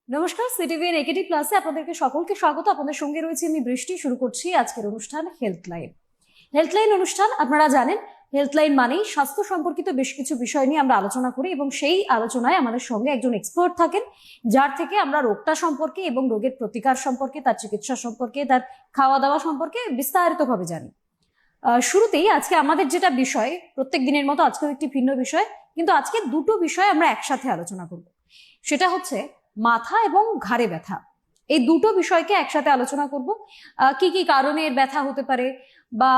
নমস্কার, CTVN AKD প্লাসে আপনাদেরকে সকলকে স্বাগত। আপনাদের সঙ্গে রয়েছে আমি বৃষ্টি। শুরু করছি আজকের অনুষ্ঠান হেলথলাইন অনুষ্ঠান। আপনারা জানেন হেলথলাইন মানেই স্বাস্থ্য সম্পর্কিত বেশ কিছু বিষয় নিয়ে আমরা আলোচনা করি এবং সেই আলোচনায় আমাদের সঙ্গে একজন এক্সপার্ট থাকেন, যার থেকে আমরা রোগটা সম্পর্কে এবং রোগের প্রতিকার সম্পর্কে, তার চিকিৎসা সম্পর্কে, তার খাওয়া দাওয়া সম্পর্কে বিস্তারিতভাবে জানি। শুরুতেই আজকে আমাদের যেটা বিষয়, প্রত্যেক দিনের মতো আজকেও একটি ভিন্ন বিষয়, কিন্তু আজকে দুটো বিষয় আমরা একসাথে আলোচনা করব। সেটা হচ্ছে মাথা এবং ঘাড়ে ব্যথা। এই দুটো বিষয়কে একসাথে আলোচনা করব। কি কি কারণে এর ব্যথা হতে পারে বা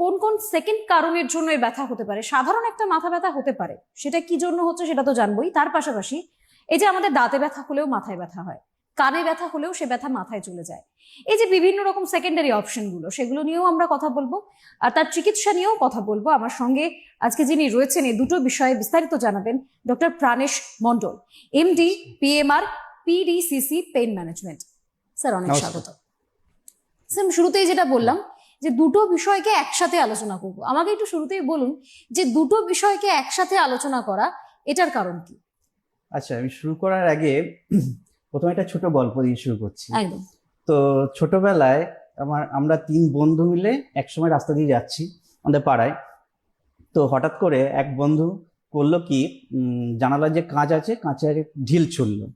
কোন কোন সেকেন্ড কারণের জন্য এর ব্যথা হতে পারে। সাধারণ একটা মাথা ব্যথা হতে পারে, সেটা কি জন্য হচ্ছে সেটা তো জানবোই। তার পাশাপাশি এই যে আমাদের দাঁতে ব্যথা হলেও মাথায় ব্যথা হয়, কানে ব্যথা হলেও সে ব্যথা মাথায় চলে যায়, এই যে বিভিন্ন রকম সেকেন্ডারি অপশন গুলো, সেগুলো নিয়েও আমরা কথা বলবো আর তার চিকিৎসা নিয়েও কথা বলবো। আমার সঙ্গে আজকে যিনি রয়েছেন এই দুটো বিষয়ে বিস্তারিত জানাবেন doctor Pranesh Mondal, MD, PMR, PDCC pain management. Sir অনেক স্বাগত। স্যার শুরুতেই যেটা বললাম যে দুটো বিষয়কে একসাথে আলোচনা করব, আমাকে একটু শুরুতেই বলুন যে দুটো বিষয়কে একসাথে আলোচনা করা এটার কারণ কি? আচ্ছা, আমি শুরু করার আগে প্রথমে একটা ছোট গল্প দিয়ে শুরু করছি। একদম। তো ছোটবেলায় আমরা 3 বন্ধু মিলে একসময় রাস্তা দিয়ে যাচ্ছি আমাদের পাড়ায়। তো হঠাৎ করে এক বন্ধু করলো কি, জানালার যে কাঁচ আছে কাঁচের ঢিল ছুড়লো,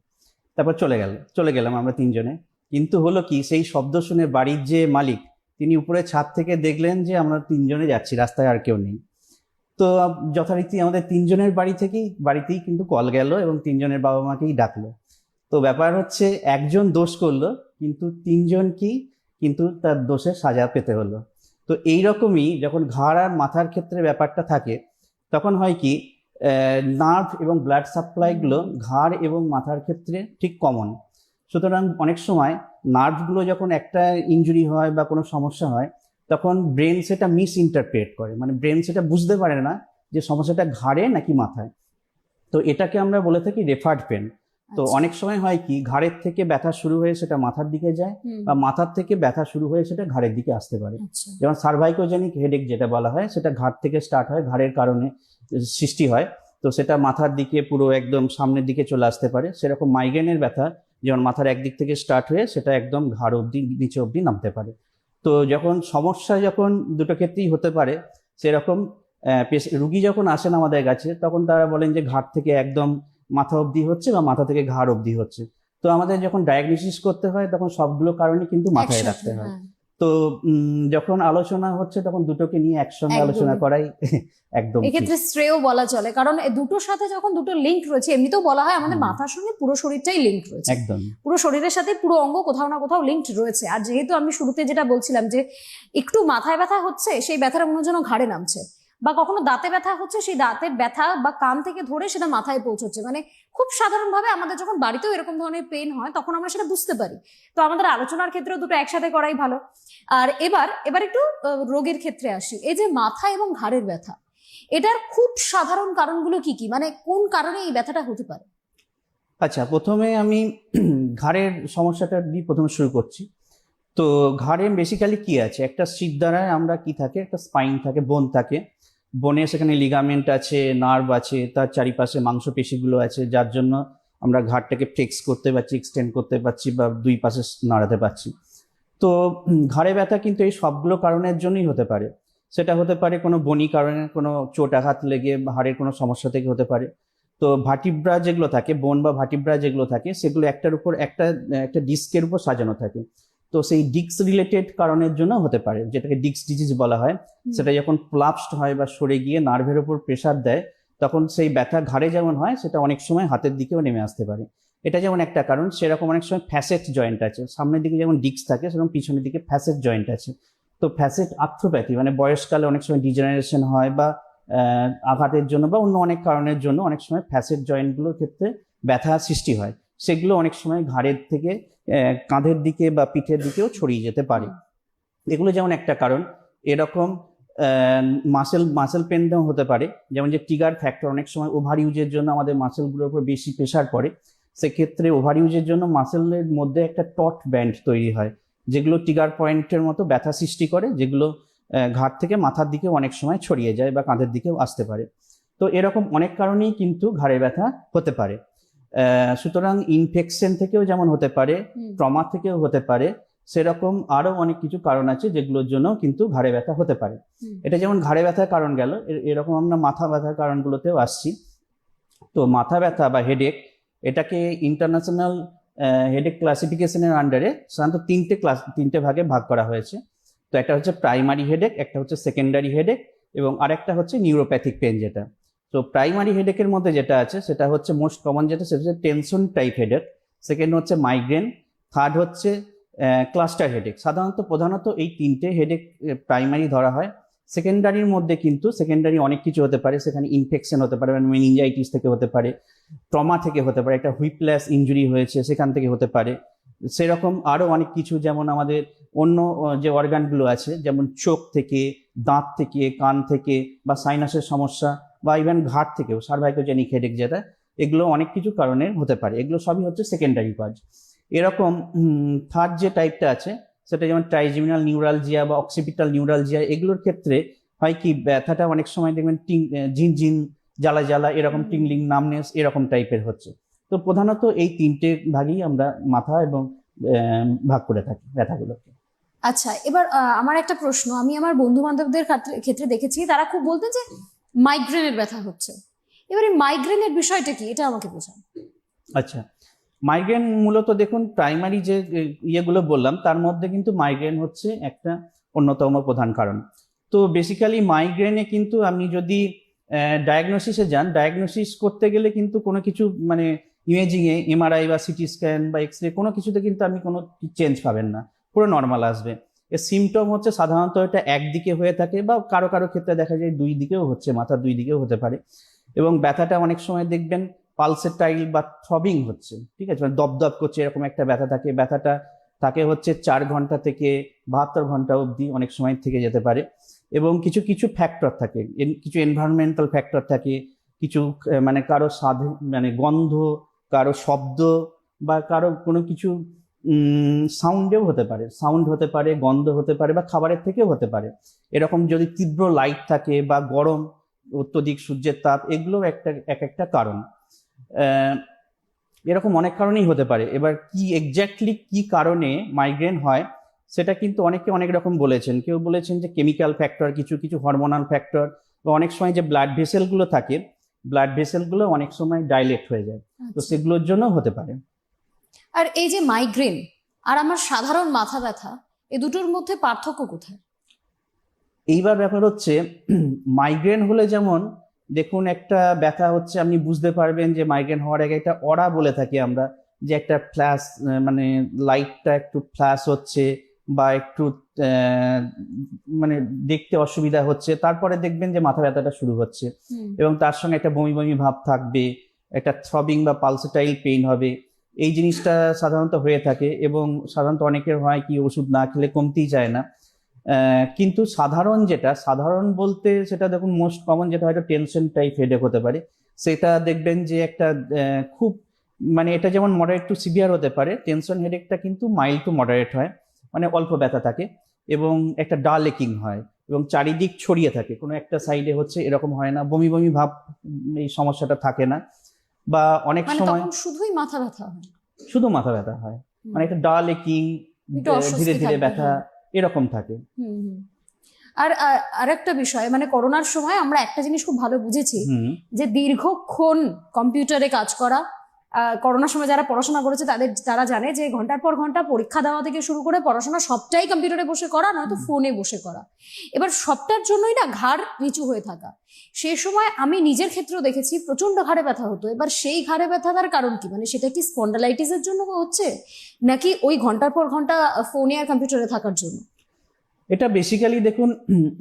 তারপর চলে গেলাম আমরা 3 জনে। কিন্তু হলো কি, সেই শব্দ শুনে বাড়ির যে মালিক তিনি উপরে ছাদ থেকে দেখলেন যে আমরা 3 জনে যাচ্ছি, রাস্তায় আর কেউ নেই। তো যথারীতি আমাদের 3 জনের বাড়িতেই কিন্তু কল গেল এবং 3 জনের বাবা মাকেই ডাকলো। তো ব্যাপার হচ্ছে একজন দোষ করলো কিন্তু 3 জনকেই কিন্তু তার দোষের সাজা পেতে হলো। তো এইরকমই যখন ঘাড় আর মাথার ক্ষেত্রে ব্যাপারটা থাকে, তখন হয় কি, নার্ভ এবং ব্লাড সাপ্লাইগুলো ঘাড় এবং মাথার ক্ষেত্রে ঠিক কমন। সুতরাং অনেক সময় নার্ভগুলো যখন একটা ইনজুরি হয় বা কোনো সমস্যা হয়, তখন ব্রেন সেটা মিস ইন্টারপ্রেট করে, মানে ব্রেন সেটা বুঝতে পারে না যে সমস্যাটা ঘাড়ে নাকি মাথায়। তো এটাকে আমরা বলে থাকি রেফার্ড পেন। তো অনেক সময় হয় কি, ঘাড়ের থেকে ব্যথা শুরু হয়ে সেটা মাথার দিকে যায় বা মাথার থেকে ব্যথা শুরু হয়ে সেটা ঘাড়ের দিকে আসতে পারে। যেমন সার্ভাইকোজেনিক হেডেক যেটা বলা হয়, সেটা ঘাড় থেকে স্টার্ট হয়, ঘাড়ের কারণে সৃষ্টি হয়। তো সেটা মাথার দিকে পুরো একদম সামনের দিকে চলে আসতে পারে। সেরকম মাইগ্রেনের ব্যথা যেমন মাথার একদিক থেকে স্টার্ট হয়ে সেটা একদম ঘাড় অবধি, নিচে অবধি নামতে পারে। তো সমস্যা যখন দুটো ক্ষেত্রেই হতে পারে, সেরকম রুগী যখন আসেন আমাদের কাছে, তখন তারা বলেন যে ঘাড় থেকে একদম মাথা অবধি হচ্ছে বা মাথা থেকে ঘাড় অবধি হচ্ছে। তো আমাদের যখন ডায়াগনোসিস করতে হয় তখন সবগুলো কারণে কিন্তু মাথায় রাখতে হয়। তো যখন আলোচনা হচ্ছে তখন দুটোকে নিয়ে একসঙ্গে আলোচনা করাই একদম এক্ষেত্রে শ্রেয় বলা চলে, কারণ দুটোর সাথে যখন দুটো লিঙ্ক রয়েছে, এমনিতেও বলা হয় আমাদের মাথার সঙ্গে পুরো শরীরটাই লিঙ্ক রয়েছে, একদম পুরো শরীরের সাথে পুরো অঙ্গ কোথাও না কোথাও লিঙ্ক রয়েছে। আর যেহেতু আমি শুরুতে যেটা বলছিলাম যে একটু মাথায় ব্যথা হচ্ছে, সেই ব্যথাটা মনে যেন ঘাড়ে নামছে, বা কখনো দাঁতে ব্যথা হচ্ছে, সেই দাঁতের ব্যথা বা কান থেকে ধরে সেটা মাথায় পৌঁছচ্ছে, মানে খুব সাধারণভাবে আমাদের যখন বাড়িতেও এরকম ধরনের পেইন হয় তখন আমরা সেটা বুঝতে পারি। তো আমাদের আলোচনার ক্ষেত্রে দুটো একসাথে করাই ভালো। আর এবার একটু রোগের ক্ষেত্রে আসি। এই যে মাথা এবং ঘাড়ের ব্যথা, এটার খুব সাধারণ কারণগুলো কি কি, মানে কোন কারণে এই ব্যথাটা হতে পারে? আচ্ছা, প্রথমে আমি ঘাড়ের সমস্যাটা দিয়ে প্রথমে শুরু করছি। তো ঘাড়ে বেসিক্যালি কি আছে, একটা শিরদাঁড়ায় আমরা কি থাকে, একটা স্পাইন থাকে, বোন থাকে। বোনে সেখানে লিগামেন্ট আছে, নার্ভ আছে, তার চারিপাশে মাংসপেশিগুলো আছে, যার জন্য আমরা ঘাড়টাকে ফ্লেক্স করতে পারছি, এক্সটেন্ড করতে পারছি বা দুই পাশে নাড়াতে পারছি। তো ঘাড়ে ব্যথা কিন্তু এই সবগুলো কারণের জন্যই হতে পারে। সেটা হতে পারে কোনো বনি কারণে, কোনো চোট আঘাত লেগে হাড়ের কোনো সমস্যা থেকে হতে পারে। তো ভার্টিব্রা যেগুলো থাকে, বোন বা ভার্টিব্রা যেগুলো থাকে, সেগুলো একটার উপর একটা একটা ডিস্কের উপর সাজানো থাকে। তো সেই ডিস্ক রিলেটেড কারণের জন্য হতে পারে, যেটাকে ডিস্ক ডিজিজ বলা হয়। সেটা যখন প্লাপসড হয় বা সরে গিয়ে নার্ভের উপর প্রেসার দেয়, তখন সেই ব্যথা ঘাড়ে যেমন হয়, সেটা অনেক সময় হাতের দিকেও নেমে আসতে পারে। এটা যেমন একটা কারণ। সেরকম অনেক সময় ফ্যাসেট জয়েন্ট আছে, সামনের দিকে যেমন ডিস্ক থাকে সেরকম পিছনের দিকে ফ্যাসেট জয়েন্ট আছে। তো ফ্যাসেট আর্থ্রোপ্যাথি মানে বয়সকালে অনেক সময় ডিজেনারেশন হয় বা আঘাতের জন্য বা অন্য অনেক কারণের জন্য অনেক সময় ফ্যাসেট জয়েন্টগুলোর ক্ষেত্রে ব্যথা সৃষ্টি হয়। সেগুলো অনেক সময় ঘাড়ের থেকে কাঁধের দিকে বা পিঠের দিকেও ছড়িয়ে যেতে পারে। এগুলো যেমন একটা কারণ। এরকম মাসেল পেনও হতে পারে, যেমন যে ট্রিগার ফ্যাক্টর, অনেক সময় ওভার ইউজের জন্য আমাদের মাসেলগুলোর উপর বেশি প্রেশার পড়ে। সেক্ষেত্রে ওভার ইউজের জন্য মাসেলের মধ্যে একটা টট ব্যান্ড তৈরি হয়, যেগুলো ট্রিগার পয়েন্টের মতো ব্যথা সৃষ্টি করে, যেগুলো ঘাড় থেকে মাথার দিকে অনেক সময় ছড়িয়ে যায় বা কাঁধের দিকেও আসতে পারে। তো এরকম অনেক কারণেই কিন্তু ঘাড়ে ব্যথা হতে পারে। সুতরাং ইনফেকশন থেকেও যেমন হতে পারে, ট্রমা থেকেও হতে পারে, সেরকম আরো অনেক কিছু কারণ আছে যেগুলোর জন্য কিন্তু ঘাড়ে ব্যথা হতে পারে। এটা যেমন ঘাড়ে ব্যথার কারণ গেল, এরকম আমরা মাথা ব্যথার কারণগুলোতেও আসছি। তো মাথা ব্যথা বা হেডেক, এটাকে ইন্টারন্যাশনাল হেডেক ক্লাসিফিকেশনের আন্ডারে সাধারণত তিনটে ভাগে ভাগ করা হয়েছে। তো একটা হচ্ছে প্রাইমারি হেডেক, একটা হচ্ছে সেকেন্ডারি হেডেক, এবং আরেকটা হচ্ছে নিউরোপ্যাথিক পেন যেটা। তো প্রাইমারি হেডেকের মধ্যে যেটা আছে সেটা হচ্ছে মোস্ট কমন, যেটা সেটা হচ্ছে টেনশন টাইপ হেডেক, সেকেন্ড হচ্ছে মাইগ্রেন, থার্ড হচ্ছে ক্লাস্টার হেডেক। প্রধানত এই তিনটে হেডেক প্রাইমারি ধরা হয়। সেকেন্ডারির মধ্যে কিন্তু সেকেন্ডারি অনেক কিছু হতে পারে, সেখানে ইনফেকশন হতে পারে, মানে মেনিনজাইটিস থেকে হতে পারে, ট্রমা থেকে হতে পারে, একটা হুইপ্ল্যাশ ইনজুরি হয়েছে সেখান থেকে হতে পারে, সেরকম আরো অনেক কিছু, যেমন আমাদের অন্য যে অর্গানগুলো আছে, যেমন চোখ থেকে, দাঁত থেকে, কান থেকে, বা সাইনাসের সমস্যা, বা ইভেন ঘাট থেকেও সার্ভাইকোজেনিক হেডেক যেটা, এগুলো অনেক কিছু কারণে হতে পারে। এগুলো সবই হচ্ছে সেকেন্ডারি কজ। এরকম থার্ড যে টাইপটা আছে সেটা যেমন ট্রাইজেমিনাল নিউরালজিয়া বা অক্সিপিটাল নিউরালজিয়া, এগুলোর ক্ষেত্রে হয় কি ব্যথাটা অনেক সময় দেখবেন ঝিনঝিন, জ্বালা জ্বালা, এরকম টিংলিং, নামনেস, এরকম টাইপের হচ্ছে। তো প্রধানত এই তিনটে ভাগই আমরা মাথা এবং ভাগ করে থাকি ব্যথাগুলোকে। আচ্ছা, এবার আমার একটা প্রশ্ন, আমি আমার বন্ধু বান্ধবদের ক্ষেত্রে দেখেছি তারা খুব বলতেন যে মাইগ্রেনের ব্যথা হচ্ছে। এবার এই মাইগ্রেনের বিষয়টা কি, এটা আমাকে বোঝান। আচ্ছা, মাইগ্রেন মূলত দেখুন, প্রাইমারি যে ইয়েগুলো বললাম তার মধ্যে কিন্তু মাইগ্রেন হচ্ছে একটা অন্যতম প্রধান কারণ। তো বেসিক্যালি মাইগ্রেনে কিন্তু আপনি যদি ডায়াগনোসিসে যান, ডায়াগনোসিস করতে গেলে কিন্তু কোনো কিছু মানে ইমেজিংয়ে, এমআরআই বা সিটি স্ক্যান বা এক্সরে, কোনো কিছুতে কিন্তু আপনি কোনো চেঞ্জ পাবেন না, পুরো নর্মাল আসবে। এর সিমটম হচ্ছে সাধারণত এটা একদিকে হয়ে থাকে, বা কারো কারো ক্ষেত্রে দেখা যায় দুই দিকেও হচ্ছে, মাথার দুই দিকেও হতে পারে। এবং ব্যথাটা অনেক সময় দেখবেন পালসেটাইল বা থ্রবিং হচ্ছে, ঠিক আছে, মানে দপদপ করছে, এরকম একটা ব্যথা থাকে। ব্যথাটা থাকে হচ্ছে 4 ঘন্টা থেকে 72 ঘন্টা অবধি অনেক সময় থেকে যেতে পারে। এবং কিছু কিছু ফ্যাক্টর থাকে, কিছু এনভায়রনমেন্টাল ফ্যাক্টর থাকে, কিছু মানে কারো স্বাদ, মানে গন্ধ, কারো শব্দ, বা কারো কোনো কিছু সাউন্ডেও হতে পারে, সাউন্ড হতে পারে, গন্ধ হতে পারে, বা খাবারের থেকেও হতে পারে। এরকম যদি তীব্র লাইট থাকে বা গরম, অত্যধিক সূর্যের তাপ, এগুলো একটা কারণ। এরকম অনেক কারণেই হতে পারে। এবার কি এক্স্যাক্টলি কি কারণে মাইগ্রেন হয় সেটা কিন্তু অনেকে অনেক রকম বলেছেন। কেউ বলেছেন যে কেমিক্যাল ফ্যাক্টর, কিছু কিছু হরমোনাল ফ্যাক্টর, বা অনেক সময় যে ব্লাড ভেসেলগুলো থাকে, ব্লাড ভেসেলগুলো অনেক সময় ডাইলেট হয়ে যায়, তো সেগুলোর জন্য হতে পারে। আর এই যে মাইগ্রেন আর আমার সাধারণ মাথা ব্যথা, এই দুটোর মধ্যে পার্থক্য কোথায়? এইবার ব্যাপার হচ্ছে, মাইগ্রেন হলে যেমন দেখুন একটা ব্যথা হচ্ছে, আপনি বুঝতে পারবেন যে মাইগ্রেন হওয়ার আগে একটা অরা বলে থাকি আমরা, যে একটা ফ্ল্যাশ, মানে লাইটটা একটু ফ্ল্যাশ হচ্ছে, বা একটু মানে দেখতে অসুবিধা হচ্ছে, তারপরে দেখবেন যে মাথা ব্যথাটা শুরু হচ্ছে, এবং তার সঙ্গে একটা বমি বমি ভাব থাকবে, একটা থ্রবিং বা পালসেটাইল পেইন হবে। এই জিনিসটা সাধারণত হয়ে থাকে, এবং সাধারণত অনেকের হয় কি ওষুধ না খেলে কমতেই চায় না। কিন্তু সাধারণ বলতে সেটা দেখুন মোস্ট কমন যেটা হয়তো টেনশন টাইপ হেডেক হতে পারে, সেটা দেখবেন যে একটা খুব, মানে এটা যেমন মডারেট টু সিভিয়ার হতে পারে, টেনশন হেডেকটা কিন্তু মাইল্ড টু মডারেট হয়, মানে অল্প ব্যথা থাকে, এবং একটা ডাল একিং হয়, এবং চারিদিক ছড়িয়ে থাকে, কোনো একটা সাইডে হচ্ছে এরকম হয় না, বমি বমি ভাব এই সমস্যাটা থাকে না। বা অনেক মানে সময় তখন শুধুই মাথা ব্যথা হয়, শুধু মাথা ব্যথা হয়, মানে একটা ডাল একিং, একটু অস্বস্তি ধীরে ধীরে থাকবে, ব্যথা, হ্যাঁ। এরকম থাকে। আর আরেকটা বিষয়, মানে করোনার সময় আমরা একটা জিনিস খুব ভালো বুঝেছি, যে দীর্ঘক্ষণ কম্পিউটারে কাজ করা। করোনার সময় যারা পড়াশোনা করেছে তারা জানে যে ঘন্টার পর ঘন্টা পরীক্ষা দেওয়া থেকে শুরু করে পড়াশোনা সবটাই কম্পিউটারে বসে করা, নয়তো ফোনে বসে করা। এবার সবটার জন্যই না ঘাড় নিচু হয়ে থাকা। সে সময় আমি নিজের ক্ষেত্রেও দেখেছি প্রচন্ড ঘাড়ে ব্যথা হতো। এবার সেই ঘাড়ে ব্যথার কারণ কি, মানে সেটা কি স্পন্ডালাইটিসের জন্য হচ্ছে, নাকি ওই ঘন্টার পর ঘন্টা ফোনে আর কম্পিউটারে থাকার জন্য? এটা বেসিক্যালি দেখুন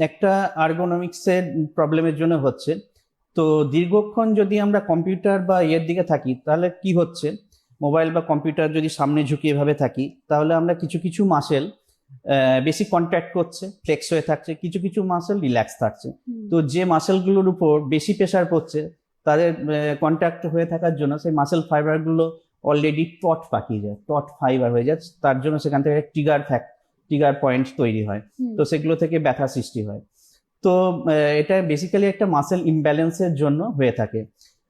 একটা আর্গোনমিক্সের প্রবলেমের জন্য হচ্ছে। তো দীর্ঘক্ষণ যদি আমরা কম্পিউটার বা এর দিকে থাকি, তাহলে কি হচ্ছে, মোবাইল বা কম্পিউটার যদি সামনে ঝুঁকিয়ে এভাবে থাকি, তাহলে আমরা কিছু কিছু মাসেল বেশি কন্ট্যাক্ট করছে, ফ্লেক্স হয়ে থাকছে, কিছু কিছু মাসেল রিল্যাক্স থাকছে। তো যে মাসেলগুলোর উপর বেশি প্রেশার পড়ছে, তাদের কন্ট্যাক্ট হয়ে থাকার জন্য সেই মাসেল ফাইবারগুলো অলরেডি টট পাকিয়ে যায়, টট ফাইবার হয়ে যায়, তার জন্য সেখান থেকে ট্রিগার পয়েন্ট তৈরি হয়, তো সেগুলো থেকে ব্যথা সৃষ্টি হয়। তো এটা বেসিক্যালি একটা মাসেল ইমব্যালেন্সের জন্য হয়ে থাকে।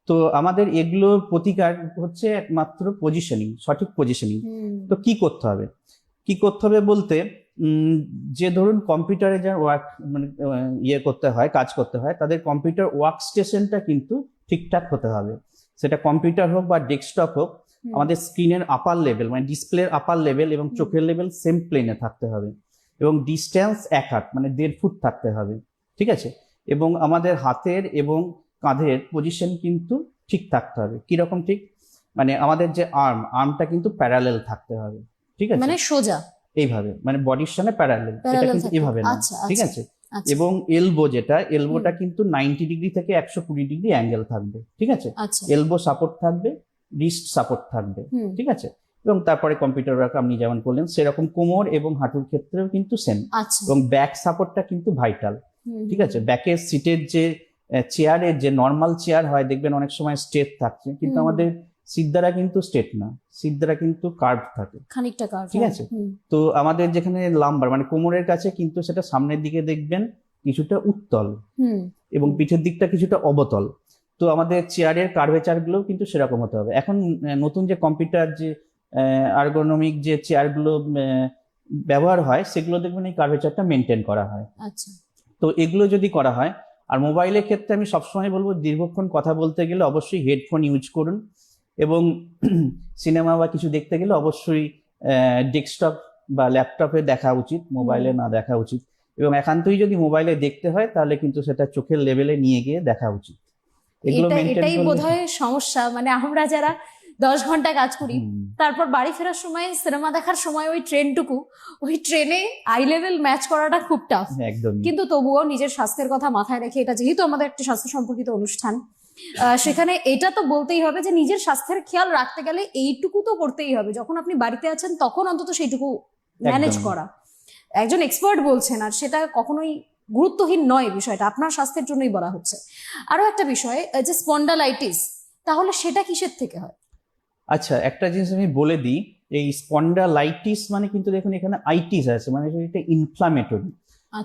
তো আমাদের এগুলোর প্রতিকার হচ্ছে একমাত্র পজিশনিং, সঠিক পজিশনিং। তো কি করতে হবে, কি করতে হবে বলতে যে ধরুন কম্পিউটারে যারা ওয়ার্ক মানে ইয়ে করতে হয়, কাজ করতে হয়, তাদের কম্পিউটার ওয়ার্ক স্টেশনটা কিন্তু ঠিকঠাক হতে হবে। সেটা কম্পিউটার হোক বা ডেস্কটপ হোক, আমাদের স্ক্রিনের আপার লেভেল মানে ডিসপ্লের আপার লেভেল এবং চোখের লেভেল সেম প্লেনে থাকতে হবে, এবং ডিস্টেন্স 1 হাত মানে 1.5 ফুট থাকতে হবে, ঠিক আছে। এবং আমাদের হাতের এবং কাঁধের পজিশন কিন্তু ঠিক থাকতে হবে। কিরকম ঠিক, মানে আমাদের যে আর্মটা কিন্তু প্যারালেল থাকতে হবে, ঠিক আছে, মানে সোজা এইভাবে, মানে বডির সঙ্গে প্যারালেল, এটা প্যারালাল কিন্তু এভাবে না, আচ্ছা ঠিক আচ্ছা আছে। আচ্ছা এবং এলবোটা কিন্তু 90 ডিগ্রি থেকে 120 ডিগ্রি অ্যাঙ্গেল থাকবে, ঠিক আছে। আচ্ছা এলবো সাপোর্ট থাকবে, রিস্ট সাপোর্ট থাকবে, হুম ঠিক আছে। এবং তারপরে কম্পিউটার ওয়ার্ক আপনি যেমন করলেন সেরকম কোমর এবং হাঁটুর ক্ষেত্রেও কিন্তু সেম। আচ্ছা এবং ব্যাক সাপোর্টটা কিন্তু ভাইটাল, হুম, ঠিক আছে। ব্যাকের সিটের যে চেয়ারের যে নর্মাল চেয়ার হয় দেখবেন অনেক সময় স্ট্রেট থাকছে, কিন্তু হুম, আমাদের সিট দ্বারা কিন্তু স্ট্রেট না, সিট দ্বারা কিন্তু কার্ভ থাকে, খানিকটা কার্ভ, ঠিক আছে। তো আমাদের যেখানে লাম্বার মানে কোমরের কাছে কিন্তু সেটা সামনের দিকে দেখবেন কিছুটা উত্তল হুম এবং পিঠের দিকটা কিছুটা অবতল। তো আমাদের চেয়ারের কার্ভেচার গুলো কিন্তু সেরকম হতে হবে। এখন নতুন যে কম্পিউটার যে আর্গোনমিক যে চেয়ারগুলো ব্যবহার হয় সেগুলো দেখবেন এই কার্ভেচারটা মেনটেন করা হয়। আচ্ছা তো এগুলো যদি করা হয়, আর মোবাইলের ক্ষেত্রে আমি সবসময় বলবো দীর্ঘক্ষণ কথা বলতে গেলে অবশ্যই হেডফোন ইউজ করুন, এবং সিনেমা বা কিছু দেখতে গেলে অবশ্যই ডেস্কটপ বা ল্যাপটপে দেখা উচিত, মোবাইলে না দেখা উচিত। এবং একান্তই যদি মোবাইলে দেখতে হয় তাহলে কিন্তু সেটা চোখের লেভেলে নিয়ে গিয়ে দেখা উচিত। এগুলো মেনটেন এটাই করলে বোধহয় সমস্যা, মানে আমরা যারা 10 ঘন্টা কাজ করি হুম, তারপর বাড়ি ফেরার সময় সিনেমা দেখার সময় ওই ট্রেনে আই লেভেল ম্যাচ করাটা খুব টাফ। একদমই কিন্তু তবুও নিজের স্বাস্থ্যের কথা মাথায় রেখে, এটা যেহেতু আমাদের একটি স্বাস্থ্য সম্পর্কিত অনুষ্ঠান, সেখানে এটা তো বলতেই হবে যে নিজের স্বাস্থ্যের খেয়াল রাখতে গেলে এইটুকু তো করতেই হবে। যখন আপনি বাড়িতে আছেন তখন অন্তত সেইটুকু ম্যানেজ একদমই। করা। একজন এক্সপার্ট বলছেন আর সেটা কখনোই গুরুত্বহীন নয়, বিষয়টা আপনার স্বাস্থ্যের জন্যই বলা হচ্ছে। আরো একটা বিষয়, যে স্পন্ডালাইটিস, তাহলে সেটা কিসের থেকে হয়? আচ্ছা, একটা জিনিস আমি বলে দিই, এই স্পন্ডালাইটিস মানে কিন্তু দেখুন এখানে আইটিস আছে, মানে এটা ইনফ্লামেটরি।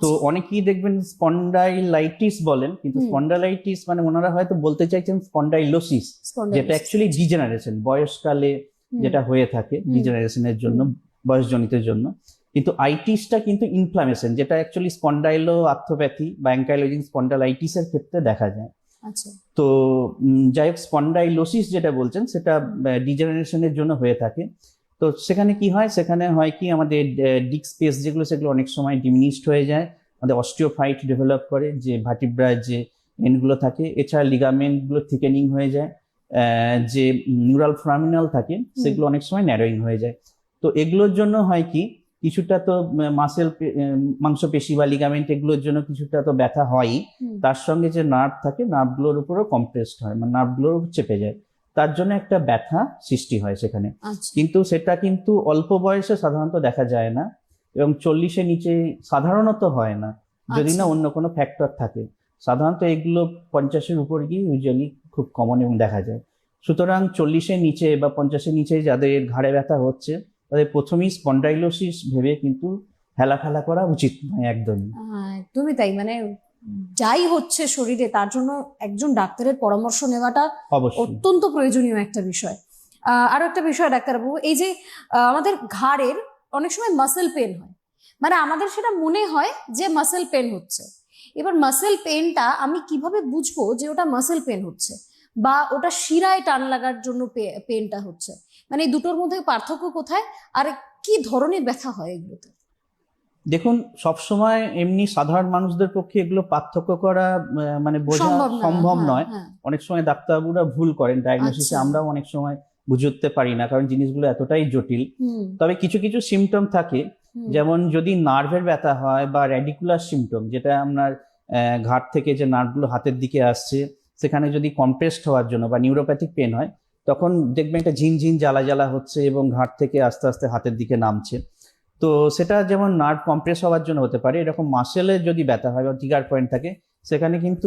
তো আচ্ছা অনেকেই দেখবেন স্পন্ডাইলাইটিস বলেন, কিন্তু স্পন্ডালাইটিস মানে ওনারা হয়তো বলতে চাইছেন স্পন্ডাইলোসিস, যেটা অ্যাকচুয়ালি ডিজেনারেশন, বয়সকালে যেটা হয়ে থাকে ডিজেনারেশনের জন্য, বয়সজনিতের জন্য। কিন্তু আইটিসটা কিন্তু ইনফ্লামেশন, যেটা অ্যাকচুয়ালি স্পন্ডাইলো আর্থ্রোপ্যাথি বা অ্যাঙ্কাইলোজিং স্পন্ডালাইটিসের ক্ষেত্রে দেখা যায়। আচ্ছা তো যাই হোক, স্পন্ডাইলোসিস যেটা বলছেন সেটা ডিজেনারেশনের জন্য হয়ে থাকে। তো সেখানে কি হয়, সেখানে হয় কি আমাদের ডিস্ক স্পেস যেগুলো সেগুলো অনেক সময় ডিমিনিশড হয়ে যায়, আমাদের অস্টিওফাইট ডেভেলপ করে, যে ভার্টিব্রার যে এন্ডগুলো থাকে। এছাড়া লিগামেন্ট গুলো থিকেনিং হয়ে যায়, যে নিউরাল ফোরামিনাল থাকে সেগুলো অনেক সময় ন্যারোইং হয়ে যায়। তো এগুলোর জন্য হয় কি, কিছুটা তো মাসেল মাংসপেশি বা লিগামেন্ট এগুলোর জন্য কিছুটা তো ব্যথা হয়ই, তার সঙ্গে যে নার্ভ থাকে নার্ভগুলোর উপরও কম্প্রেসড হয়, মানে নার্ভগুলোর চেপে যায়, তার জন্য একটা ব্যথা সৃষ্টি হয় সেখানে। আচ্ছা কিন্তু সেটা কিন্তু অল্প বয়সে সাধারণত দেখা যায় না, এবং 40-এর নিচে সাধারণত হয় না, যদি না অন্য কোনো ফ্যাক্টর থাকে। সাধারণত এগুলো 50-এর উপর গিয়ে ইউজুয়ালি খুব কমন এবং দেখা যায়। সুতরাং 40-এর নিচে বা 50-এর নিচে যাদের ঘাড়ে ব্যথা হচ্ছে তাদের প্রথমেই স্পন্ডাইলোসিস ভেবে কিন্তু হেলাফেলা করা উচিত নয় একদমই। একদমই তাই, মানে যাই হচ্ছে শরীরে তার জন্য একজন ডাক্তারের পরামর্শ নেওয়াটা অবশ্যই অত্যন্ত প্রয়োজনীয় একটা বিষয়। আরো একটা বিষয় ডাক্তারবাবু, এই যে আমাদের ঘাড়ের অনেক সময় মাসেল পেন হয়, মানে আমাদের সেটা মনে হয় যে মাসেল পেন হচ্ছে। এবার মাসেল পেনটা আমি কিভাবে বুঝবো যে ওটা মাসেল পেন হচ্ছে বা ওটা শিরায় টান লাগার জন্য পেনটা হচ্ছে? মানে এই দুটোর মধ্যে পার্থক্য কোথায়, আর কি ধরনের ব্যথা হয় এগুলোতে? দেখুন, সবসময় এমনি সাধারণ মানুষদের পক্ষে এগুলো পার্থক্য করা মানে বোঝা সম্ভব নয়। অনেক সময় ডাক্তারবাবুরা ভুল করেন ডায়াগনোসিসে, আমরাও অনেক সময় বুঝে উঠতে পারি না, কারণ জিনিসগুলো এতটাই জটিল। তবে কিছু কিছু সিমটম থাকে, যেমন যদি নার্ভের ব্যথা হয় বা র্যাডিকুলার সিমটম, যেটা আপনার ঘাট থেকে যে নার্ভগুলো হাতের দিকে আসছে সেখানে যদি কম্প্রেসড হওয়ার জন্য বা নিউরোপ্যাথিক পেন হয়, তখন দেখবেন একটা ঝিনঝিন জ্বালা জ্বালা হচ্ছে এবং ঘাট থেকে আস্তে আস্তে হাতের দিকে নামছে। তো সেটা যেমন নার্ভ কম্প্রেস হওয়ার জন্য হতে পারে, এরকম মাসেলে যদি ব্যথা হয় বা ট্রিগার পয়েন্ট থাকে সেখানে কিন্তু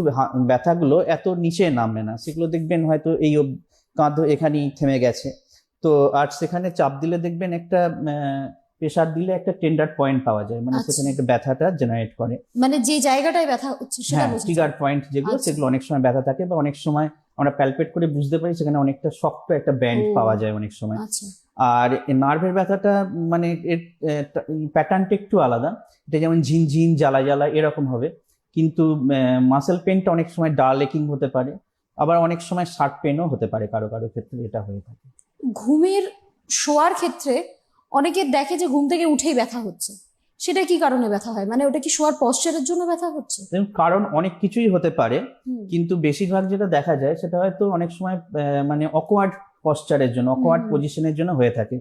ব্যথাগুলো এত নিচে নামে না, সেগুলো দেখবেন হয়তো এই কাঁধ এখানেই থেমে গেছে। তো আর সেখানে চাপ দিলে দেখবেন একটা প্রেসার দিলে একটা টেন্ডার পয়েন্ট পাওয়া যায়, মানে সেখানে একটা ব্যথাটা জেনারেট করে, মানে যে জায়গাটায় ব্যথা হচ্ছে সেটা বোঝা যায়। ট্রিগার পয়েন্ট যেগুলো সেগুলো অনেক সময় ব্যথা থাকে, বা অনেক সময় আমরা প্যালপেট করে বুঝতে পারি সেখানে অনেকটা শক্ত একটা ব্যান্ড ও। পাওয়া যায় অনেক সময়। আচ্ছা। আর নার্ভের ব্যথাটা মানে এর প্যাটার্নটা একটু আলাদা, এটা যেমন ঝিনঝিন জ্বালা জ্বালা এরকম হবে, কিন্তু মাসেল পেনটা অনেক সময় ডাল একিং হতে পারে, আবার অনেক সময় শার্প পেনও হতে পারে, কারো কারো ক্ষেত্রে এটা হয়ে থাকে। ঘুমের শোয়ার ক্ষেত্রে অনেকে দেখে যে ঘুম থেকে উঠেই ব্যথা হচ্ছে, সেটা কি কারণে ব্যথা হয়? মানে ওটা কি শোয়ার পশ্চারের জন্য ব্যথা হচ্ছে? এবং কারণ অনেক কিছুই হতে পারে, হুম। কিন্তু বেশিরভাগ যেটা দেখা যায় সেটা হয়তো অনেক সময় মানে অকওয়ার্ড পশ্চারের জন্য, অকওয়ার্ড হুম। পজিশনের জন্য হয়ে থাকে।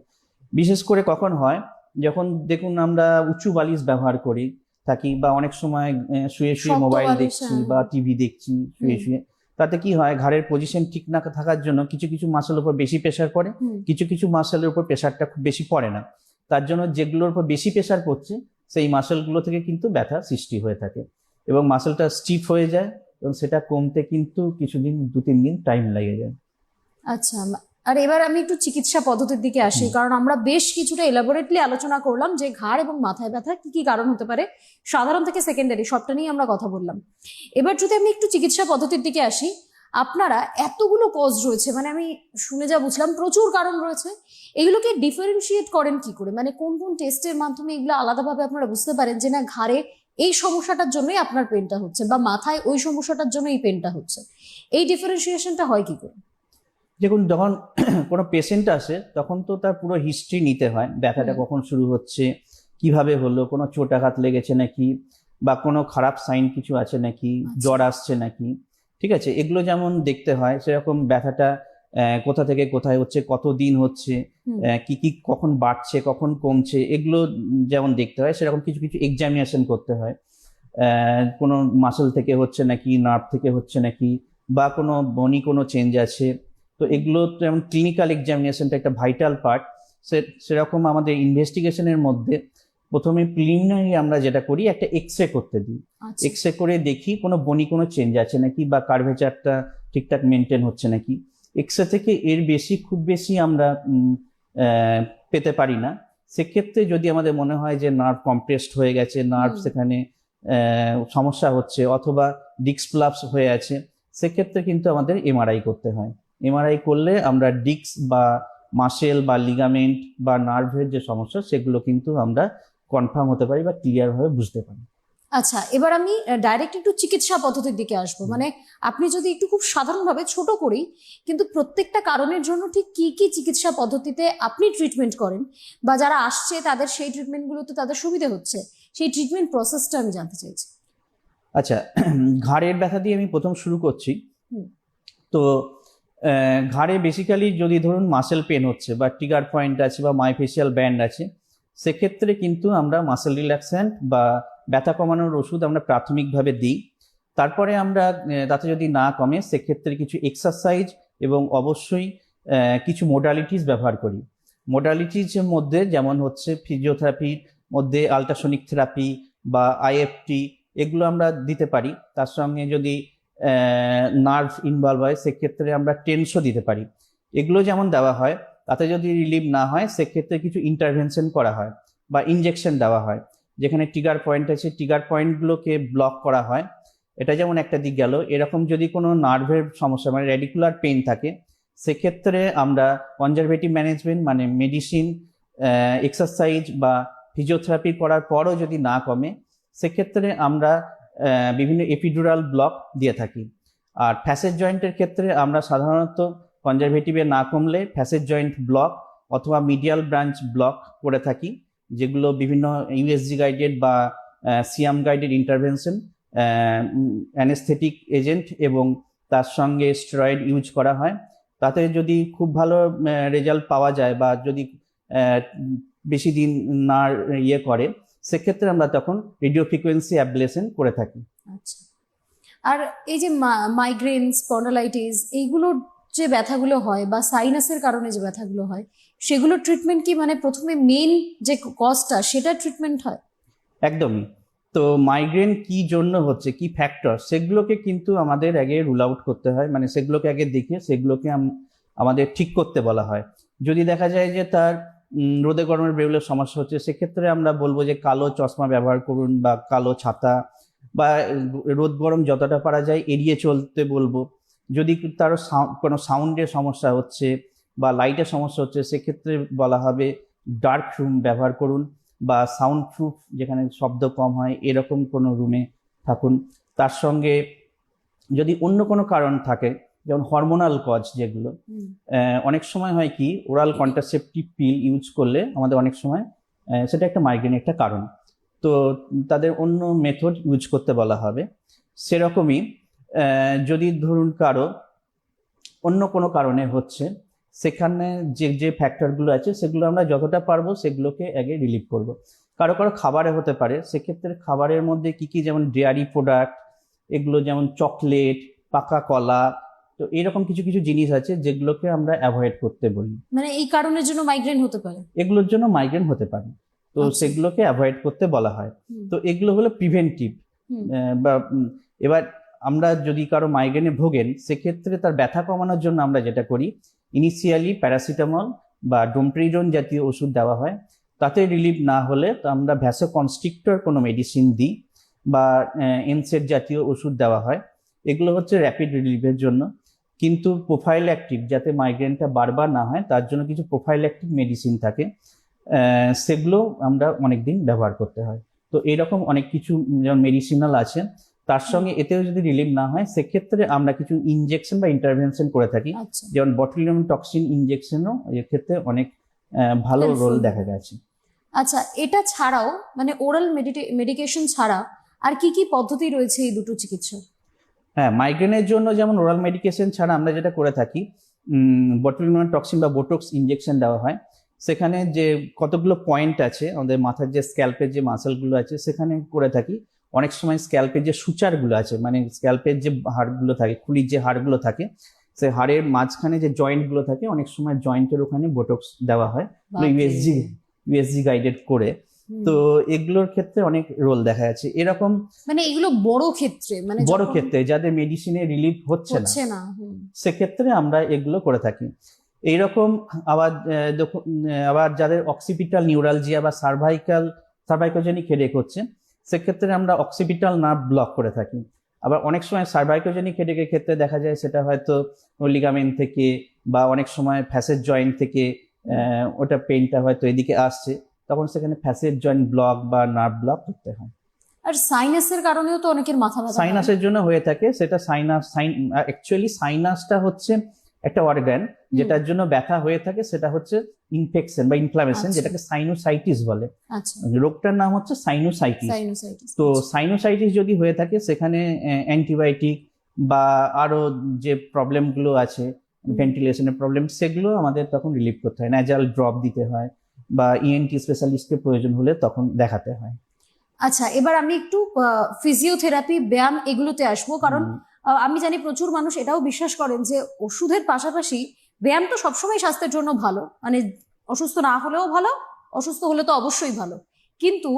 বিশেষ করে কখন হয়, যখন দেখুন আমরা উঁচু বালিশ ব্যবহার করি থাকি, বা অনেক সময় শুয়ে শুয়ে শক্ত মোবাইল বালিশ, দেখছি হ্যাঁ। বা টিভি দেখছি শুয়ে হুম। শুয়ে, তাতে কি হয় ঘাড়ের পজিশন ঠিক না থাকার জন্য কিছু কিছু মাসেলের উপর বেশি প্রেশার পড়ে, হুম। কিছু কিছু মাসেলের উপর প্রেশারটা খুব বেশি পড়ে না। তার জন্য যেগুলোর উপর বেশি প্রেশার পড়ছে সেই মাসেলগুলো থেকে কিন্তু ব্যথা সৃষ্টি হয়ে থাকে, এবং মাসেলটা স্টিফ হয়ে যায়, এবং সেটা কমতে কিন্তু কিছুদিন 2-3 দিন টাইম লেগে যায়। আচ্ছা, আর এবার আমি একটু চিকিৎসা পদ্ধতির দিকে আসি, হুম। কারণ আমরা বেশ কিছুটা এলাবোরেটলি আলোচনা করলাম যে ঘাড় এবং মাথায় ব্যথা কি কি কারণ হতে পারে, সাধারণ থেকে সেকেন্ডারি সবটা নিয়ে আমরা কথা বললাম। এবার যদি আমি একটু চিকিৎসা পদ্ধতির দিকে আসি, আপনারা এতগুলো কজ রয়েছে, মানে আমি শুনে যা বুঝলাম প্রচুর কারণ রয়েছে, এগুলোকে ডিফারেন্সিয়েট করেন কি করে? মানে কোন কোন টেস্টের মাধ্যমে এগুলো আলাদাভাবে আপনারা বুঝতে পারেন যে না ঘাড়ে এই সমস্যাটার জন্যই আপনার পেনটা হচ্ছে, বা মাথায় ওই সমস্যাটার জন্য এই পেনটা হচ্ছে? এই ডিফারেন্সিয়েশনটা হয় কি করে? দেখুন, যখন কোনো পেশেন্ট আসে তখন তো তার পুরো হিস্ট্রি নিতে হয়, ব্যথাটা হুম। কখন শুরু হচ্ছে, কিভাবে হলো, কোনো চোট আঘাত লেগেছে নাকি, বা কোনো খারাপ সাইন কিছু আছে নাকি, আচ্ছা। জ্বর আসছে নাকি, ঠিক আছে, এগুলো যেমন দেখতে হয়, সেরকম ব্যথাটা কোথা থেকে কোথায় হচ্ছে, কতদিন হচ্ছে, হুম। কি কি কখন বাড়ছে কখন কমছে, এগুলো যেমন দেখতে হয়, সেরকম কিছু কিছু এক্সামিনেশন করতে হয়। কোনো মাসেল থেকে হচ্ছে নাকি, নার্ভ থেকে হচ্ছে নাকি, বা কোনো বনি কোনো চেঞ্জ আছে, তো এগুলো যেমন ক্লিনিক্যাল এক্সামিনেশনটা একটা ভাইটাল পার্ট। সেরকম আমাদের ইনভেস্টিগেশনের মধ্যে প্রথমে প্রিলিমিনারি আমরা যেটা করি, একটা এক্সরে করতে দিই। আচ্ছা। এক্সরে করে দেখি কোনো বনি কোনো চেঞ্জ আছে নাকি, বা কার্ভেচারটা ঠিকঠাক মেনটেন হচ্ছে নাকি। এক্সরে থেকে এর বেশি খুব বেশি আমরা পেতে পারি না। সেক্ষেত্রে যদি আমাদের মনে হয় যে নার্ভ কম্প্রেসড হয়ে গেছে, নার্ভ হুম। সেখানে সমস্যা হচ্ছে, অথবা ডিস্ক প্লাপস হয়ে আছে, সেক্ষেত্রে কিন্তু আমাদের এমআরআই করতে হয়। এমআরআই করলে আমরা ডিস্ক বা মাসেল বা লিগামেন্ট বা নার্ভের যে সমস্যা সেগুলো কিন্তু আমরা কনফার্ম হতে পারি বা ক্লিয়ার ভাবে বুঝতে পারি। আচ্ছা, এবার আমি ডাইরেক্ট একটু চিকিৎসা পদ্ধতির দিকে আসবো। মানে আপনি যদি একটু খুব সাধারণভাবে ছোট করেই, কিন্তু প্রত্যেকটা কারণের জন্য ঠিক কি কি চিকিৎসা পদ্ধতিতে আপনি ট্রিটমেন্ট করেন, বা যারা আসছে তাদের সেই ট্রিটমেন্টগুলোতে তাদের সুবিধা হচ্ছে, সেই ট্রিটমেন্ট প্রসেসটা আমি জানতে চাইছি। আচ্ছা, ঘাড়ের ব্যথা দিয়ে আমি প্রথম শুরু করছি। হুম। তো ঘাড়ে বেসিক্যালি যদি ধরুন মাসেল পেন হচ্ছে, বা ট্রিগার পয়েন্ট আছে, বা মাইফেশিয়াল ব্যান্ড আছে, সেক্ষেত্রে কিন্তু আমরা মাসেল রিল্যাক্সেন্ট বা ব্যথা কমানোর ওষুধ আমরা প্রাথমিকভাবে দিই। তারপরে আমরা তাতে যদি না কমে, সেক্ষেত্রে কিছু এক্সারসাইজ এবং অবশ্যই কিছু মোডালিটিস ব্যবহার করি। মোডালিটিসের মধ্যে যেমন হচ্ছে ফিজিওথেরাপির মধ্যে আল্ট্রাসনিক থেরাপি বা আইএফটি, এগুলো আমরা দিতে পারি। তার সঙ্গে যদি নার্ভ ইনভলভ হয়, সেক্ষেত্রে আমরা টেন্সও দিতে পারি। এগুলো যেমন দেওয়া হয়, তাতে যদি রিলিভ না হয়, সেক্ষেত্রে কিছু ইন্টারভেনশন করা হয় বা ইনজেকশন দেওয়া হয়, যেখানে ট্রিগার পয়েন্ট আছে ট্রিগার পয়েন্টগুলোকে ব্লক করা হয়। এটা যেমন একটা দিক গেল। এরকম যদি কোনো নার্ভের সমস্যা মানে রেডিকুলার পেইন থাকে, সেক্ষেত্রে আমরা কনজারভেটিভ ম্যানেজমেন্ট মানে মেডিসিন, এক্সারসাইজ বা ফিজিওথেরাপি করার পরও যদি না কমে, সেক্ষেত্রে আমরা বিভিন্ন এপিডুরাল ব্লক দিয়ে থাকি। আর ফ্যাসেট জয়েন্টের ক্ষেত্রে আমরা সাধারণত কনজারভেটিভে না কমলে ফ্যাসেট জয়েন্ট ব্লক অথবা মিডিয়াল ব্রাঞ্চ ব্লক করে থাকি, যেগুলো বিভিন্ন ইউএসজি গাইডেড বা সিয়াম গাইডেড ইন্টারভেনশন, অ্যানেস্থেটিক এজেন্ট এবং তার সঙ্গে স্টেরয়েড ইউজ করা হয়। তাতে যদি খুব ভালো রেজাল্ট পাওয়া যায়, বা যদি বেশি দিন না করে, সেক্ষেত্রে আমরা তখন রেডিও ফ্রিকোয়েন্সি অ্যাবলেশন করে থাকি। আচ্ছা, আর এই যে মাইগ্রেন, স্পন্ডালাইটিস, এইগুলোর যে ব্যথাগুলো হয়, বা সাইনাসের কারণে যে ব্যথাগুলো হয়, সেগুলো ট্রিটমেন্ট কি মানে প্রথমে মেন যে কজটা সেটা ট্রিটমেন্ট হয়? একদমই। তো মাইগ্রেন কি জন্য হচ্ছে, কি ফ্যাক্টর, সেগুলোকে কিন্তু আমাদের আগে রুল আউট করতে হয়, মানে সেগুলোকে আগে দেখে সেগুলোকে আমাদের ঠিক করতে বলা হয়। যদি দেখা যায় যে তার রোদে গরমের বেরোলে সমস্যা হচ্ছে, সেক্ষেত্রে আমরা বলবো যে কালো চশমা ব্যবহার করুন বা কালো ছাতা, বা রোদ গরম যতটা পারা যায় এড়িয়ে চলতে বলবো। যদি তারও কোনো সাউন্ডের সমস্যা হচ্ছে বা লাইটের সমস্যা হচ্ছে, সেক্ষেত্রে বলা হবে ডার্ক রুম ব্যবহার করুন, বা সাউন্ড প্রুফ যেখানে শব্দ কম হয় এরকম কোনো রুমে থাকুন। তার সঙ্গে যদি অন্য কোনো কারণ থাকে, যেমন হরমোনাল কজ যেগুলো, অনেক সময় হয় কি ওরাল কন্ট্রাসেপটিভ পিল ইউজ করলে আমাদের অনেক সময় সেটা একটা মাইগ্রেনের একটা কারণ, তো তাদের অন্য মেথড ইউজ করতে বলা হবে। সেরকমই যদি ধরুন কারো অন্য কোনো কারণে হচ্ছে, সেখানে যে যে ফ্যাক্টরগুলো আছে সেগুলো আমরা যতটা পারবো সেগুলোকে আগে রিলিভ করব। কারো কারো খাবারে হতে পারে, সেক্ষেত্রে খাবারের মধ্যে কি কি, যেমন ডেয়ারি প্রোডাক্ট, এগুলো যেমন চকলেট, পাকা কলা, তো এরকম কিছু কিছু জিনিস আছে যেগুলোকে আমরা অ্যাভয়েড করতে বলি। মানে এই কারণের জন্য মাইগ্রেন হতে পারে, এগুলোর জন্য মাইগ্রেন হতে পারে, তো আচ্ছা। সেগুলোকে অ্যাভয়েড করতে বলা হয়। হুম। তো এগুলো হলো প্রিভেন্টিভ। বা এবার আমরা যদি কারো মাইগ্রেনে ভোগেন, সেক্ষেত্রে তার ব্যথা কমানোর জন্য আমরা যেটা করি, ইনিশিয়ালি প্যারাসিটামল বা ডোমপ্রিডন জাতীয় ওষুধ দেওয়া হয়। তাতে রিলিভ না হলে তো আমরা ভ্যাসোকনস্ট্রিক্টর কোনো মেডিসিন দিই, বা এনসেড জাতীয় ওষুধ দেওয়া হয়। এগুলো হচ্ছে র্যাপিড রিলিফের জন্য। কিন্তু প্রোফাইল্যাক্টিভ, যাতে মাইগ্রেনটা বারবার না হয় তার জন্য কিছু প্রোফাইল্যাক্টিভ মেডিসিন থাকে, সেগুলো আমরা অনেকদিন ব্যবহার করতে হয়। তো এরকম অনেক কিছু যেমন মেডিসিনাল আছে, তার সঙ্গে এতেও যদি রিলিভ না হয় সেক্ষেত্রে আমরা কিছু ইনজেকশন বা ইন্টারভেনশন করে থাকি, আচ্ছা। যেমন বটুলিনাম টক্সিন ইনজেকশনও এর ক্ষেত্রে অনেক ভালো Helpful। রোল দেখা গেছে। আচ্ছা, এটা ছাড়াও মানে ওরাল মেডিকেশন ছাড়া আর কি কি পদ্ধতি রয়েছে এই দুটো চিকিৎসার? হ্যাঁ, মাইগ্রেনের জন্য যেমন ওরাল মেডিকেশন ছাড়া আমরা যেটা করে থাকি, বটুলিনাম টক্সিন বা বোটক্স ইনজেকশন দেওয়া হয়। সেখানে যে কতগুলো পয়েন্ট আছে আমাদের মাথার, যে স্ক্যাল্পের যে মাসেলগুলো আছে সেখানে করে থাকি। অনেক সময় স্ক্যাল্পের যে সুচারগুলো আছে, মানে স্ক্যাল্পের যে হাড়গুলো থাকে, খুলির যে হাড়গুলো থাকে, সে হাড়ের মাঝখানে যে জয়েন্টগুলো থাকে, অনেক সময় জয়েন্টের ওখানে বোটক্স দেওয়া হয় ইউএসজি গাইডেড করে। তো এগুলোর ক্ষেত্রে অনেক রোল দেখা যাচ্ছে। এরকম মানে এগুলো বড় ক্ষেত্রে, মানে বড় যখন ক্ষেত্রে যাদের মেডিসিনে রিলিফ হচ্ছে হচ্ছে না, না, সেক্ষেত্রে আমরা এগুলো করে থাকি। এইরকম আবার আবার যাদের অক্সিপিটাল নিউরালজিয়া বা সার্ভাইকোজেনিক হেডেক হচ্ছে, সেক্ষেত্রে আমরা অক্সিপিটাল নার্ভ ব্লক করে থাকি। আবার অনেক সময় সার্ভাইকোজেনিক হেডেকের ক্ষেত্রে দেখা যায় সেটা হয়তো লিগামেন্ট থেকে বা অনেক সময় ফ্যাসেট জয়েন্ট থেকে ওটা পেইনটা হয়তো এদিকে আসছে, তখন সেখানে ফ্যাসেট জয়েন্ট ব্লক বা নার্ভ ব্লক করতে হয়। আর সাইনাসের কারণেও তো অনেকের মাথা ব্যথা হয়। সাইনাসের জন্য হয়ে থাকে, সেটা অ্যাকচুয়ালি সাইনাসটা হচ্ছে একটা অর্গান যেটার জন্য ব্যথা হয়ে থাকে, সেটা হচ্ছে ইনফেকশন বা ইনফ্লামেশন, আচ্ছা। যেটাকে সাইনোসাইটিস বলে। আচ্ছা, রোগটার নাম হচ্ছে সাইনোসাইটিস। সাইনোসাইটিস। তো সাইনোসাইটিস যদি হয়ে থাকে, সেখানে অ্যান্টিবায়োটিক বা আরো যে প্রবলেমগুলো আছে, ভেন্টিলেশনের প্রবলেম, সেগুলো আমাদের তখন রিলিভ করতে হয়, ন্যাজাল ড্রপ দিতে হয়, বা ইএনটি স্পেশালিস্টের প্রয়োজন হলে তখন দেখাতে হয়। আচ্ছা, এবার আমি একটু ফিজিওথেরাপি, ব্যায়াম এগুলোতে আসবো, কারণ আমি জানি প্রচুর মানুষ এটাও বিশ্বাস করেন যে ওষুধের পাশাপাশি ব্যায়াম তো সবসময় স্বাস্থ্যের জন্য ভালো, মানে অসুস্থ না হলেও ভালো, অসুস্থ হলে তো অবশ্যই ভালো। কিন্তু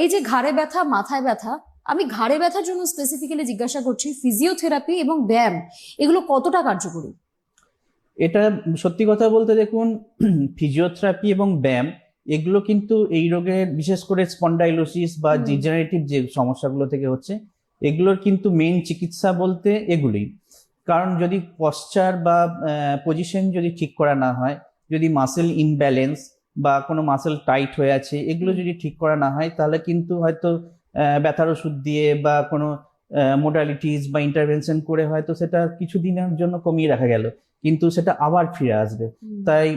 এই যে ঘাড়ে ব্যথা, মাথায় ব্যথা, আমি ঘাড়ে ব্যথার জন্য স্পেসিফিক্যালি জিজ্ঞাসা করছি, ফিজিওথেরাপি এবং ব্যায়াম এগুলো কতটা কার্যকরী? এটা সত্যি কথা বলতে দেখুন, ফিজিওথেরাপি এবং ব্যায়াম এগুলো কিন্তু এই রোগের, বিশেষ করে স্পন্ডাইলোসিস বা ডিজেনারেটিভ যে সমস্যাগুলো থেকে হচ্ছে, এগুলোর কিন্তু মেইন চিকিৎসা বলতে এগুলোই। কারণ যদি পশ্চার বা পজিশন যদি ঠিক করা না হয়, যদি মাসেল ইমব্যালেন্স বা কোনো মাসেল টাইট হয়ে আছে, এগুলো যদি ঠিক করা না হয়, তাহলে কিন্তু হয়তো ব্যথার ওষুধ দিয়ে বা কোনো মোডালিটিস বা ইন্টারভেনশন করে হয়তো সেটা কিছুদিনের জন্য কমিয়ে রাখা গেল, কিন্তু সেটা আবার ফিরে আসবে। তাই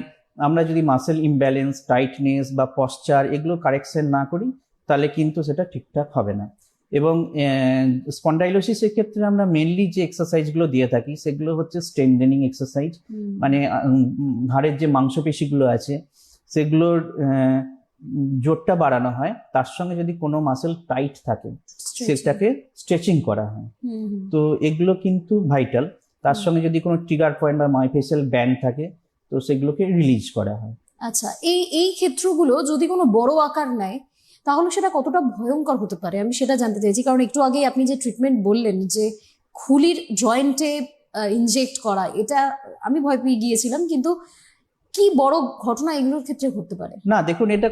আমরা যদি মাসেল ইমব্যালেন্স, টাইটনেস বা পশ্চার এগুলো কারেকশন না করি, তাহলে কিন্তু সেটা ঠিকঠাক হবে না। এবং স্পন্ডাইলোসিসের ক্ষেত্রে আমরা মেনলি যে এক্সারসাইজগুলো দিয়ে থাকি সেগুলো হচ্ছে স্ট্রেংথেনিং এক্সারসাইজ, মানে ঘাড়ের যে মাংসপেশিগুলো আছে সেগুলোর জোরটা বাড়ানো হয়, তার সঙ্গে যদি কোনো মাসেল টাইট থাকে সেটাকে স্ট্রেচিং করা হয়। তো এগুলো কিন্তু ভাইটাল। তার সঙ্গে যদি কোনো ট্রিগার পয়েন্ট বা মাইফেশিয়াল ব্যান্ড থাকে, তো সেগুলোকে রিলিজ করা হয়। আচ্ছা, এই ক্ষেত্রগুলো যদি কোনো বড় আকার নেয় তাহলে সেটা কতটা ভয়ঙ্কর হতে পারে, আমি সেটা জানতে চাইছি। কারণ একটু আগে আপনি যে ট্রিটমেন্ট বললেন যে খুলির জয়েন্টে ইনজেক্ট করা, এটা আমি ভয় পেয়ে গিয়েছিলাম, কিন্তু কি বড় ঘটনা এগুলোর ক্ষেত্রে ঘটতে পারে? না দেখুন, এটা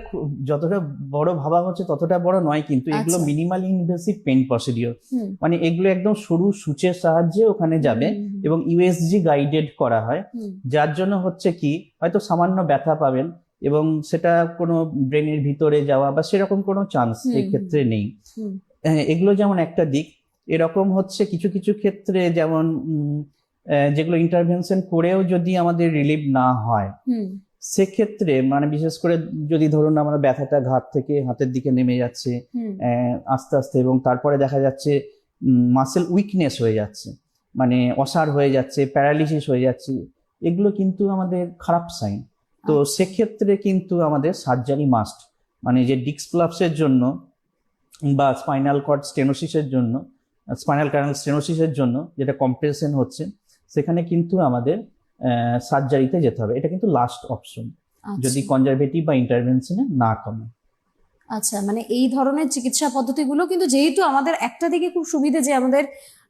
যতটা বড় ভাবা হচ্ছে ততটা বড় নয়, কিন্তু এগুলো আচ্ছা। Minimal invasive pain procedure. হুম। মানে এগুলো একদম সরু সূচের সাহায্যে ওখানে যাবে হুম। এবং ইউএসজি গাইডেড করা হয়, হুম। যার জন্য হচ্ছে কি হয়তো সামান্য ব্যথা পাবেন এবং সেটা কোনো ব্রেনের ভিতরে যাওয়া বা সেরকম কোনো চান্স হুম। এক্ষেত্রে নেই। হুম। এগুলো যেমন একটা দিক, এরকম হচ্ছে কিছু কিছু ক্ষেত্রে যেমন যেগুলো ইন্টারভেনশন করেও যদি আমাদের রিলিভ না হয়, হুম। সেক্ষেত্রে মানে বিশেষ করে যদি ধরুন আমরা ব্যথাটা ঘাট থেকে হাতের দিকে নেমে যাচ্ছে হুম। আস্তে আস্তে, এবং তারপরে দেখা যাচ্ছে মাসেল উইকনেস হয়ে যাচ্ছে, মানে অসাড় হয়ে যাচ্ছে, প্যারালিসিস হয়ে যাচ্ছে, এগুলো কিন্তু আমাদের খারাপ সাইন। তো আচ্ছা। সেক্ষেত্রে কিন্তু আমাদের সার্জারি মাস্ট, মানে যে ডিস্ক প্রলাপসের জন্য বা স্পাইনাল কর্ড স্টেনোসিসের জন্য, স্পাইনাল ক্যানাল স্টেনোসিসের জন্য যেটা কম্প্রেশন হচ্ছে, সেখানে কিন্তু আমাদের সার্জারিতে যেতে হবে। এটা কিন্তু লাস্ট অপশন যদি কনজারভেটিভ বা ইন্টারভেনশনে না কমে। আচ্ছা, মানে এই ধরনের চিকিৎসা পদ্ধতিগুলো কিন্তু যেহেতু আমাদের একটা দিকে খুব সুবিধে যে আমাদের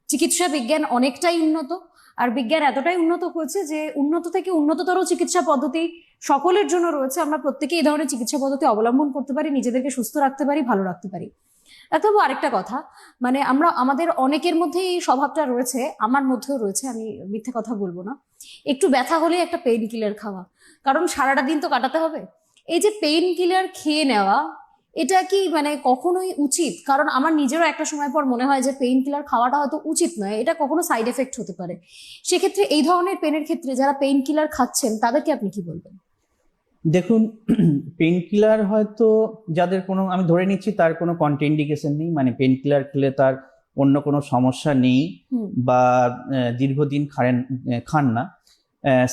চিকিৎসা বিজ্ঞান অনেকটাই উন্নত, আর বিজ্ঞান এতটাই উন্নত হয়েছে যে উন্নত থেকে উন্নততর চিকিৎসা পদ্ধতি সকলের জন্য রয়েছে। আমরা প্রত্যেকে এই ধরনের চিকিৎসা পদ্ধতি অবলম্বন করতে পারি, নিজেদেরকে সুস্থ রাখতে পারি, ভালো রাখতে পারি। তবু আরেকটা কথা, মানে আমাদের অনেকের মধ্যেই এই স্বভাবটা রয়েছে, আমার মধ্যেও রয়েছে, আমি মিথ্যে কথা বলবো না, একটু ব্যথা হলে একটা পেইন কিলার খাওয়া, কারণ সারাটা দিন তো কাটাতে হবে। এই যে পেইন কিলার খেয়ে নেওয়া, এটা কি মানে কখনোই উচিত? কারণ আমার নিজেরও একটা সময় পর মনে হয় যে পেইন কিলার খাওয়াটা হয়তো উচিত নয়, এটা কখনো সাইড এফেক্ট হতে পারে। সেক্ষেত্রে এই ধরনের পেনের ক্ষেত্রে যারা পেইন কিলার খাচ্ছেন তাদেরকে আপনি কি বলবেন? দেখুন, পেন কিলার হয়তো যাদের কোনো, আমি ধরে নিচ্ছি তার কোনো কন্ট্রাইন্ডিকেশন নেই, মানে পেন কিলার খেলে তার অন্য কোনো সমস্যা নেই বা দীর্ঘদিন খান না,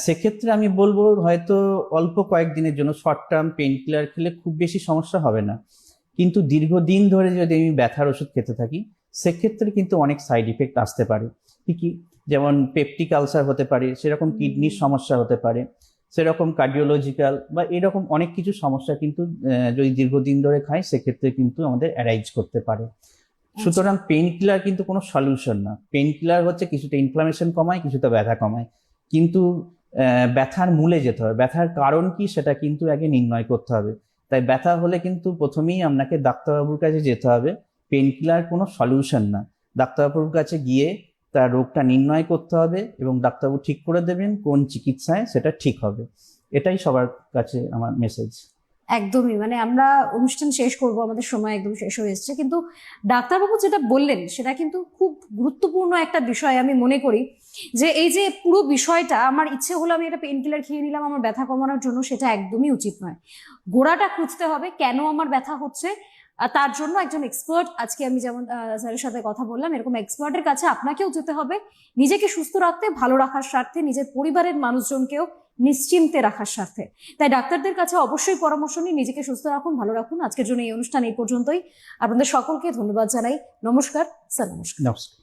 সেক্ষেত্রে আমি বলবো হয়তো অল্প কয়েকদিনের জন্য শর্ট টার্ম পেন কিলার খেলে খুব বেশি সমস্যা হবে না। কিন্তু দীর্ঘদিন ধরে যদি আমি ব্যথার ওষুধ খেতে থাকি, সেক্ষেত্রে কিন্তু অনেক সাইড ইফেক্ট আসতে পারে। কি যেমন পেপটিক আলসার হতে পারে, সেরকম কিডনির সমস্যা হতে পারে, সেরকম কার্ডিওলজিক্যাল বা এরকম অনেক কিছু সমস্যা কিন্তু যদি দীর্ঘদিন ধরে খাই সেক্ষেত্রে কিন্তু আমাদের অ্যারাইজ করতে পারে। সুতরাং পেইন কিলার কিন্তু কোনো সলিউশন না। পেইন কিলার হচ্ছে কিছুটা ইনফ্লামেশন কমায়, কিছুটা ব্যথা কমায়, কিন্তু ব্যথার মূলে যেতে হবে। ব্যথার কারণ কি সেটা কিন্তু আগে নির্ণয় করতে হবে। তাই ব্যথা হলে কিন্তু প্রথমেই আপনাকে ডাক্তারবাবুর কাছে যেতে হবে। পেইন কিলার কোনো সলিউশন না। ডাক্তারবাবুর কাছে গিয়ে তার রোগটা নির্ণয় করতে হবে এবং ডাক্তারবাবু ঠিক করে দেবেন কোন চিকিৎসায় সেটা ঠিক হবে। এটাই সবার কাছে আমার মেসেজ। একদমই, মানে আমরা অনুষ্ঠান শেষ করব, আমাদের সময় একদম শেষ হয়ে এসেছে, কিন্তু ডাক্তারবাবু যেটা বললেন সেটা কিন্তু খুব গুরুত্বপূর্ণ একটা বিষয় আমি মনে করি। যে এই যে পুরো বিষয়টা, আমার ইচ্ছে হলো আমি একটা পেইন কিলার খেয়ে নিলাম আমার ব্যথা কমানোর জন্য, সেটা একদমই উচিত নয়। গোড়াটা খুঁজতে হবে কেন আমার ব্যথা হচ্ছে, আর তার জন্য একজন এক্সপার্ট, আজকে আমি যেমন স্যারের সাথে কথা বললাম, এরকম এক্সপার্টের কাছে আপনাকেও যেতে হবে নিজেকে সুস্থ রাখতে, ভালো রাখার স্বার্থে, নিজের পরিবারের মানুষজনকেও নিশ্চিন্তে রাখার স্বার্থে। তাই ডাক্তারদের কাছে অবশ্যই পরামর্শ নিয়ে নিজেকে সুস্থ রাখুন, ভালো রাখুন। আজকের জন্য এই অনুষ্ঠান এই পর্যন্তই। আপনাদের সকলকে ধন্যবাদ জানাই। নমস্কার স্যার। নমস্কার। নমস্কার।